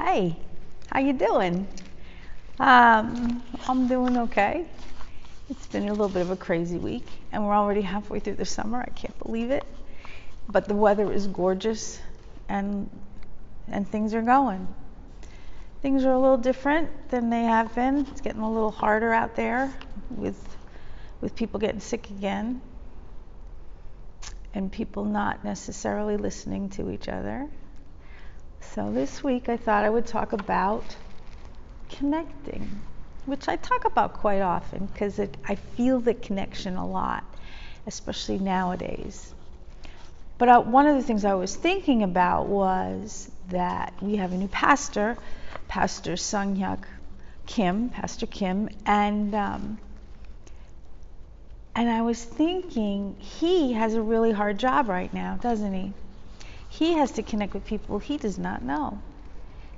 Hi, how you doing? I'm doing okay. It's been a little bit of a crazy week, and we're already halfway through the summer. I can't believe it. But the weather is gorgeous, and things are going. Things are a little different than they have been. It's getting a little harder out there with people getting sick again, and people not necessarily listening to each other. So this week I thought I would talk about connecting, which I talk about quite often because I feel the connection a lot, especially nowadays. But one of the things I was thinking about was that we have a new pastor, Pastor Sung-hyuk Kim, Pastor Kim, and I was thinking he has a really hard job right now, doesn't he? He has to connect with people he does not know.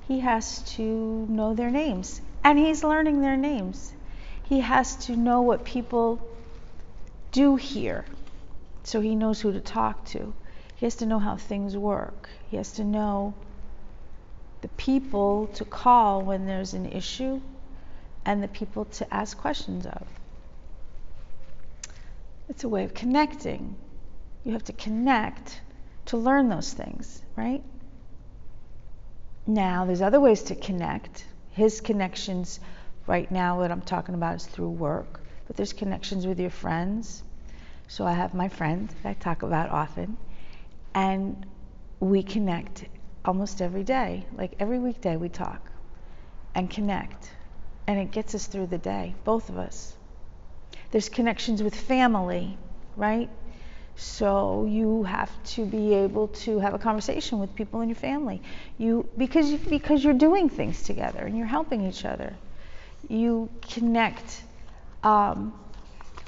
He has to know their names, and he's learning their names. He has to know what people do here, so he knows who to talk to. He has to know how things work. He has to know the people to call when there's an issue and the people to ask questions of. It's a way of connecting. You have to connect to learn those things, right? Now, there's other ways to connect. His connections right now, what I'm talking about is through work, but there's connections with your friends. So I have my friend that I talk about often, and we connect almost every day. Like every weekday we talk and connect, and it gets us through the day, both of us. There's connections with family, right? So you have to be able to have a conversation with people in your family. Because you're doing things together and you're helping each other. You connect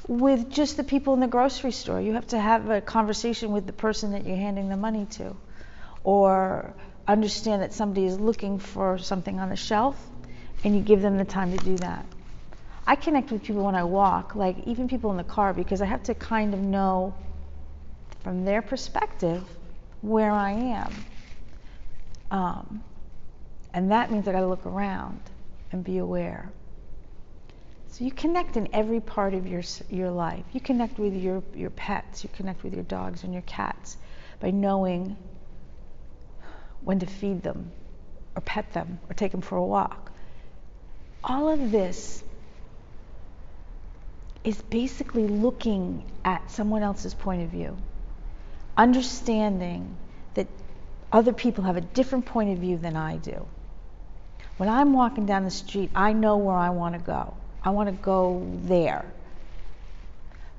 with just the people in the grocery store. You have to have a conversation with the person that you're handing the money to, or understand that somebody is looking for something on the shelf, and you give them the time to do that. I connect with people when I walk, like even people in the car, because I have to kind of know from their perspective where I am. And that means I got to look around and be aware. So you connect in every part of your life. You connect with your pets, you connect with your dogs and your cats by knowing when to feed them or pet them or take them for a walk. All of this is basically looking at someone else's point of view. Understanding that other people have a different point of view than I do. When I'm walking down the street, I know where I want to go. I want to go there.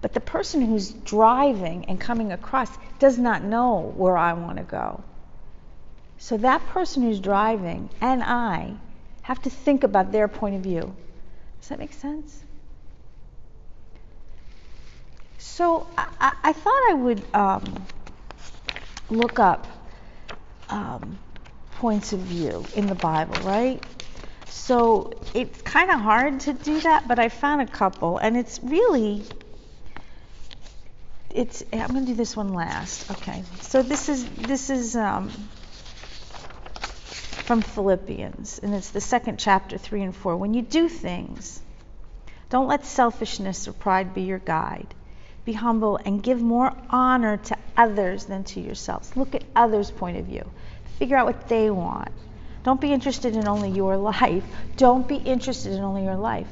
But the person who's driving and coming across does not know where I want to go. So that person who's driving and I have to think about their point of view. Does that make sense? So I thought I would look up points of view in the Bible, right? So it's kind of hard to do that, but I found a couple, and I'm going to do this one last. Okay, so this is from Philippians, and it's the 2nd chapter, 3 and 4. When you do things, don't let selfishness or pride be your guide. Be humble and give more honor to others than to yourselves. Look at others' point of view. Figure out what they want. Don't be interested in only your life. Don't be interested in only your life,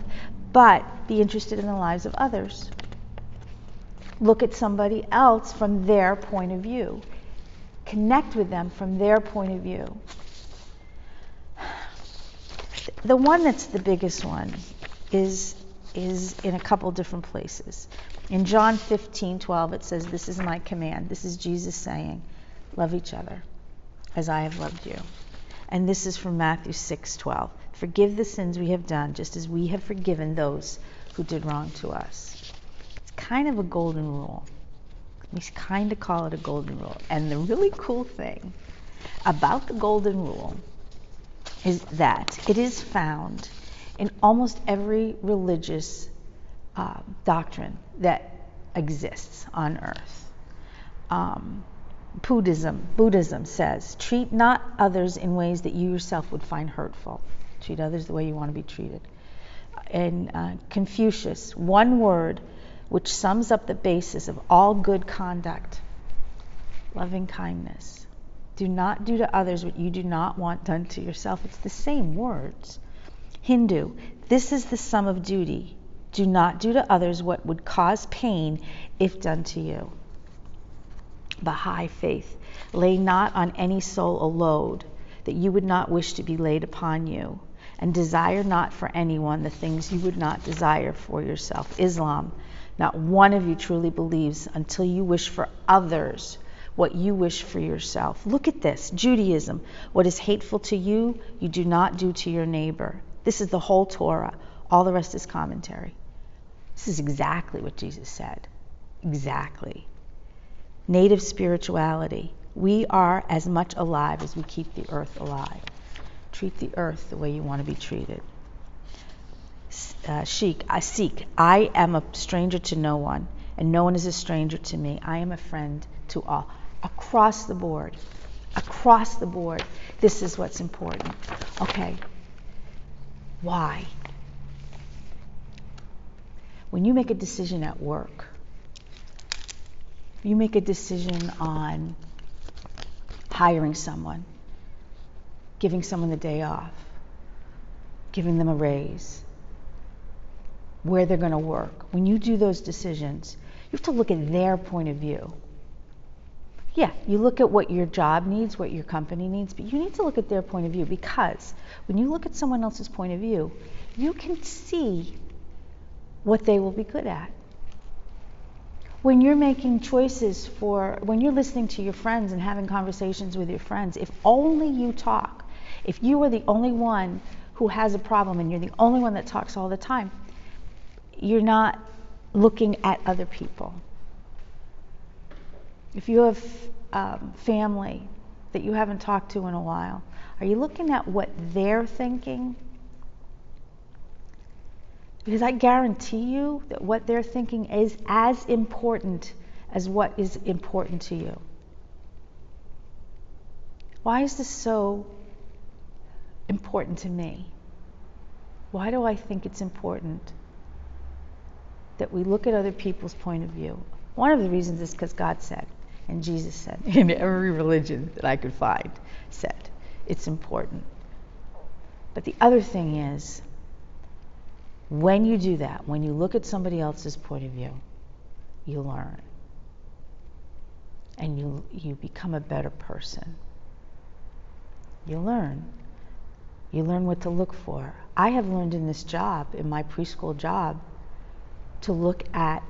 but be interested in the lives of others. Look at somebody else from their point of view. Connect with them from their point of view. The one that's the biggest one is in a couple different places. In John 15:12, it says, "This is my command." This is Jesus saying, "Love each other as I have loved you." And this is from Matthew 6:12. "Forgive the sins we have done, just as we have forgiven those who did wrong to us." It's kind of a golden rule. We kind of call it a golden rule. And the really cool thing about the golden rule is that it is found in almost every religious doctrine that exists on earth. Buddhism says, treat not others in ways that you yourself would find hurtful. Treat others the way you want to be treated. And Confucius, one word which sums up the basis of all good conduct: loving kindness. Do not do to others what you do not want done to yourself. It's the same words. Hindu, this is the sum of duty. Do not do to others what would cause pain if done to you. Baha'i faith, lay not on any soul a load that you would not wish to be laid upon you, and desire not for anyone the things you would not desire for yourself. Islam, not one of you truly believes until you wish for others what you wish for yourself. Look at this. Judaism, what is hateful to you, you do not do to your neighbor. This is the whole Torah. All the rest is commentary. This is exactly what Jesus said. Exactly. Native spirituality. We are as much alive as we keep the earth alive. Treat the earth the way you want to be treated. Sikh, I am a stranger to no one, and no one is a stranger to me. I am a friend to all. Across the board. Across the board. This is what's important. Okay. Why? When you make a decision at work, you make a decision on hiring someone, giving someone the day off, giving them a raise, where they're going to work. When you do those decisions, you have to look at their point of view. Yeah, you look at what your job needs, what your company needs, but you need to look at their point of view, because when you look at someone else's point of view, you can see what they will be good at. When you're making choices when you're listening to your friends and having conversations with your friends, if only you talk, if you are the only one who has a problem and you're the only one that talks all the time, you're not looking at other people. If you have family that you haven't talked to in a while, are you looking at what they're thinking? Because I guarantee you that what they're thinking is as important as what is important to you. Why is this so important to me? Why do I think it's important that we look at other people's point of view? One of the reasons is because God said, and Jesus said, and every religion that I could find said, it's important. But the other thing is, when you do that, when you look at somebody else's point of view, you learn. And you become a better person. You learn. You learn what to look for. I have learned in this job, in my preschool job, to look at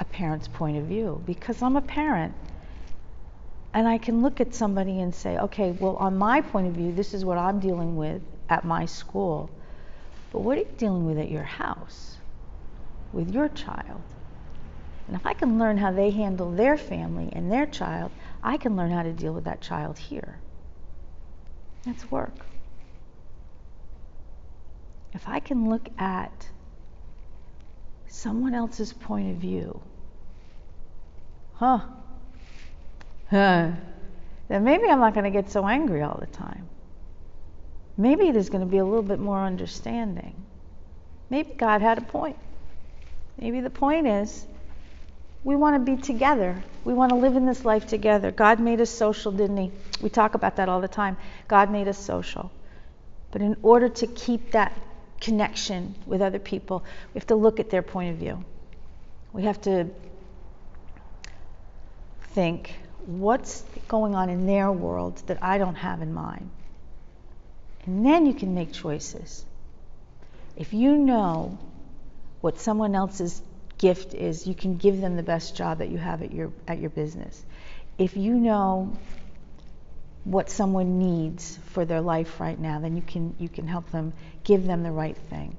a parent's point of view, because I'm a parent. And I can look at somebody and say, okay, well, on my point of view, this is what I'm dealing with at my school. But what are you dealing with at your house, with your child? And if I can learn how they handle their family and their child, I can learn how to deal with that child here. That's work. If I can look at someone else's point of view, then maybe I'm not going to get so angry all the time. Maybe there's going to be a little bit more understanding. Maybe God had a point. Maybe the point is, we want to be together. We want to live in this life together. God made us social, didn't He? We talk about that all the time. God made us social. But in order to keep that connection with other people, we have to look at their point of view. We have to think, what's going on in their world that I don't have in mine? And then you can make choices. If you know what someone else's gift is, you can give them the best job that you have at your business. If you know what someone needs for their life right now, then you can help them, give them the right thing.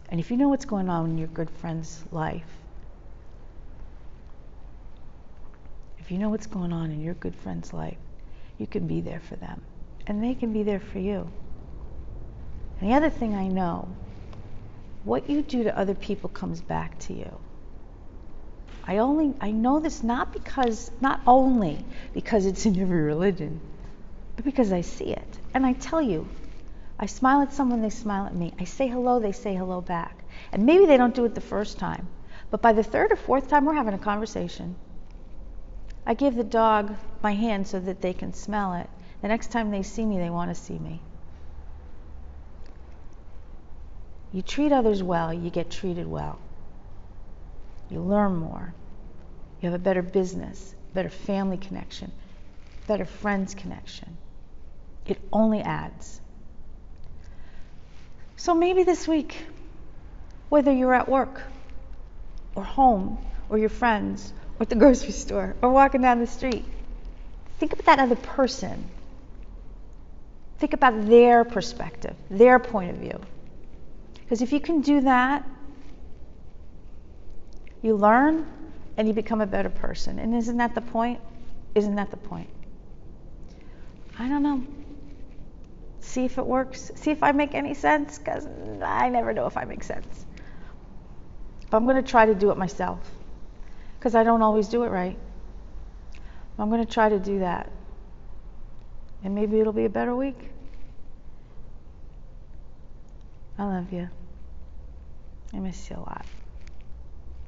And if you know what's going on in your good friend's life, if you know what's going on in your good friend's life, you can be there for them. And they can be there for you. And the other thing I know, what you do to other people comes back to you. I know this not only because it's in every religion, but because I see it. And I tell you, I smile at someone, they smile at me. I say hello, they say hello back. And maybe they don't do it the first time, but by the third or fourth time, we're having a conversation. I give the dog my hand so that they can smell it. The next time they see me, they want to see me. You treat others well, you get treated well. You learn more. You have a better business, better family connection, better friends connection. It only adds. So maybe this week, whether you're at work or home or your friends or at the grocery store or walking down the street, think about that other person. Think about their perspective, their point of view. Because if you can do that, you learn and you become a better person. And isn't that the point? Isn't that the point? I don't know. See if it works. See if I make any sense, because I never know if I make sense. But I'm going to try to do it myself, because I don't always do it right. I'm going to try to do that. And maybe it'll be a better week. I love you. I miss you a lot.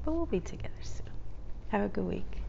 But we'll be together soon. Have a good week.